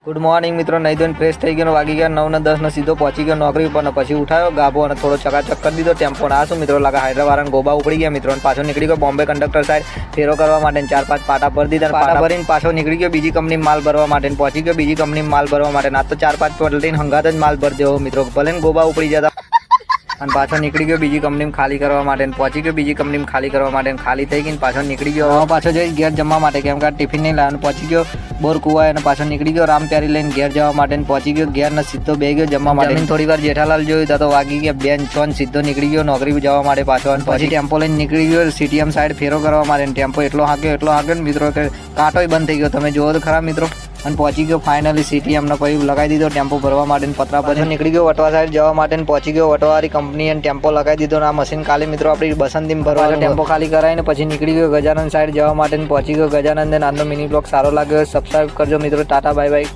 Good morning મિત્રો, નહીં ધોઈને ફ્રેશ થઈ ગયો, વાગી ગયા 9 ને 10 ને સીધો પહોંચી ગયો નોકરી ઉપર. પછી ઉઠાયો ગાભો અને થોડો ચકાચક કરી દીધો ટેમ્પો. આ શું મિત્રો લાગે હૈદરાબાદ ગોબા ઉપડી ગયા મિત્રો. પાછો નીકળી ગયો બોમ્બે કંડક્ટર સાઈડ ફેરો કરવા માટે. 4-5 પાટા ભરી દીધા. પાટા ભરીને પાછો નીકળી ગયો બીજી કંપની માલ ભરવા માટે. પહોંચી ગયો બીજી કંપની માલ ભરવા માટે. આ તો 4-5 પલટીને હંગાત જ માલ ભરી દેવો મિત્રો, ભલે ને ગોબા ઉપડી જતા. અને પાછો નીકળી ગયો બીજી કંપનીમાં ખાલી કરવા માટે. પહોંચી ગયો બીજી કંપનીમાં ખાલી કરવા માટે. ખાલી થઈ ગઈને પાછો નીકળી ગયો. પાછો જઈ ઘેર જમવા માટે, કેમ કે ટિફિન નહીં લાવ્યો. પહોંચી ગયો બોર કુવાય અને પાછો નીકળી ગયો રામ પ્યારી લઈને ઘેર જવા માટે. પહોંચી ગયો ઘેર ને સીધો બે ગયો જમવા માટે. થોડી વાર જેઠાલાલ જોયું તો વાગી ગયા 2 સીધો નીકળી ગયો નોકરી જવા માટે પાછો. અને પછી ટેમ્પો લઈને નીકળી ગયો સીટીએમ સાઈડ ફેરો કરવા માટે. ટેમ્પો એટલો હાંક્યો ને મિત્રો કે કાંટોય બંધ થઈ ગયો. તમે જુઓ તો ખરા મિત્રો. અને પહોંચી ગયો ફાઇનલી સીટીએમને પછી લગાવી દીધો ટેમ્પો ભરવા માટે. પતરા પછી નીકળી ગયો વટવા સાઈડ જવા માટે. પહોંચી ગયો વટવાવાળી કંપની અને ટેમ્પો લગાવી દીધો. આ મશીન ખાલી મિત્રો આપણી બસંતીમાં ભરવા ટેમ્પો ખાલી કરાવીને પછી નીકળી ગયો ગજાનંદ સાઈડ જવા માટે. પહોંચી ગયો ગજાનંદ. આજનો મિની બ્લોગ સારો લાગ્યો સબસ્ક્રાઈબ કરજો મિત્રો. Tata bye bye.